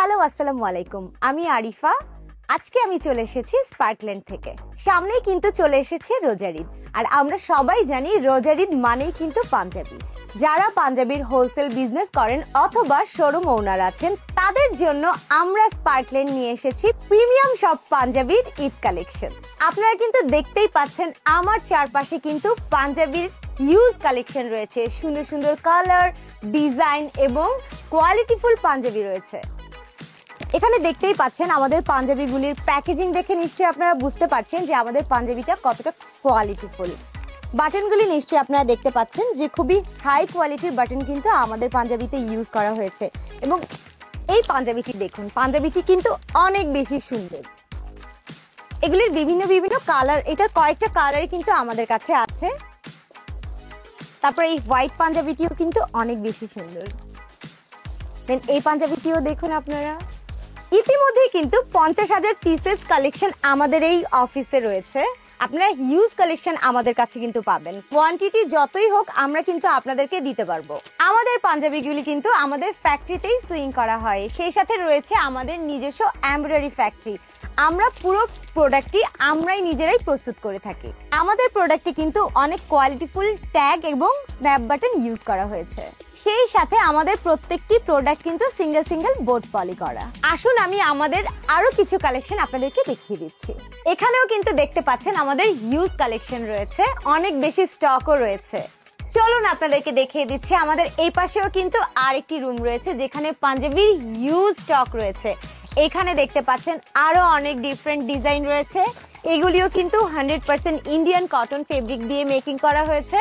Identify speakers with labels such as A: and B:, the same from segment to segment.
A: Hello, আসসালামু আলাইকুম। আমি আরিফা। আজকে আমি চলে এসেছি স্পার্কল্যান্ড থেকে। সামনেই কিন্তু চলে এসেছে রোজার ঈদ, আর আমরা সবাই জানি রোজার ঈদ মানেই কিন্তু পাঞ্জাবি। যারা পাঞ্জাবির হোলসেল বিজনেস করেন অথবা শোরুম ওনার আছেন, তাদের জন্য আমরা স্পার্কল্যান্ড নিয়ে এসেছি প্রিমিয়াম সব পাঞ্জাবির ঈদ কালেকশন। আপনারা কিন্তু দেখতেই পাচ্ছেন আমার চারপাশে কিন্তু পাঞ্জাবির হিউজ কালেকশন রয়েছে। সুন্দর সুন্দর কালার, ডিজাইন এবং কোয়ালিটিফুল পাঞ্জাবি রয়েছে। এখানে দেখতেই পাচ্ছেন আমাদের পাঞ্জাবিগুলির প্যাকেজিং দেখে নিশ্চয়ই আপনারা বুঝতে পারছেন যে আমাদের পাঞ্জাবিটা কতটা কোয়ালিটিফুল। বাটনগুলি নিশ্চয়ই আপনারা দেখতে পাচ্ছেন যে খুবই হাই কোয়ালিটির বাটন কিন্তু আমাদের পাঞ্জাবিতে ইউজ করা হয়েছে। এবং এই পাঞ্জাবিটি দেখুন, পাঞ্জাবিটি কিন্তু অনেক বেশি সুন্দর। এগুলির বিভিন্ন বিভিন্ন কালার, এটার কয়েকটা কালারই কিন্তু আমাদের কাছে আছে। তারপরে এই হোয়াইট পাঞ্জাবিটিও কিন্তু অনেক বেশি সুন্দর। দেন এই পাঞ্জাবিটিও দেখুন আপনারা। ইতিমধ্যে কিন্তু 50,000 পিসেস কালেকশন আমাদের এই অফিসে রয়েছে। আপনারা হিউজ কালেকশন আমাদের কাছে কিন্তু পাবেন। কোয়ান্টিটি যতই হোক আমরা কিন্তু আপনাদেরকে দিতে পারবো। আমাদের পাঞ্জাবিগুলি কিন্তু আমাদের ফ্যাক্টরিতেই সুইং করা হয়, সেই সাথে রয়েছে আমাদের নিজস্ব এমব্রয়ডারি ফ্যাক্টরি। আমরা পুরো প্রোডাক্টটি আমরাই নিজেরাই প্রস্তুত করে থাকি। আমাদের প্রোডাক্টে কিন্তু অনেক কোয়ালিটিফুল ট্যাগ এবং স্ন্যাপ বাটন ইউজ করা হয়েছে। সেই সাথে আমাদের প্রত্যেকটি প্রোডাক্ট কিন্তু সিঙ্গেল সিঙ্গেল বোর্ড পলি করা। আসুন আমি আমাদের আরো কিছু কালেকশন আপনাদেরকে দেখিয়ে দিচ্ছি। এখানেও কিন্তু দেখতে পাচ্ছেন আমাদের হিউজ কালেকশন রয়েছে, অনেক বেশি স্টকও রয়েছে। চলুন আপনাদেরকে দেখিয়ে দিচ্ছি। আমাদের এই পাশেও কিন্তু আরেকটি রুম রয়েছে যেখানে পাঞ্জাবির হিউজ স্টক রয়েছে। এখানে দেখতে পাচ্ছেন আরো অনেক ডিফারেন্ট ডিজাইন রয়েছে। এগুলিও কিন্তু 100% ইন্ডিয়ান কটন ফেব্রিক দিয়ে মেকিং করা হয়েছে।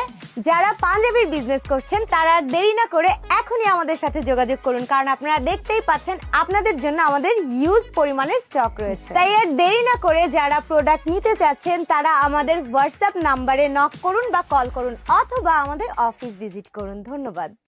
A: যারা পাঞ্জাবির বিজনেস করছেন তারা দেরি না করে এখনই আমাদের সাথে যোগাযোগ করুন, কারণ আপনারা দেখতেই পাচ্ছেন আপনাদের জন্য আমাদের হিউজ পরিমাণের স্টক রয়েছে। তাই আর দেরি না করে যারা প্রোডাক্ট নিতে চাচ্ছেন তারা আমাদের হোয়াটসঅ্যাপ নাম্বারে নক করুন বা কল করুন, অথবা আমাদের অফিস ভিজিট করুন। ধন্যবাদ।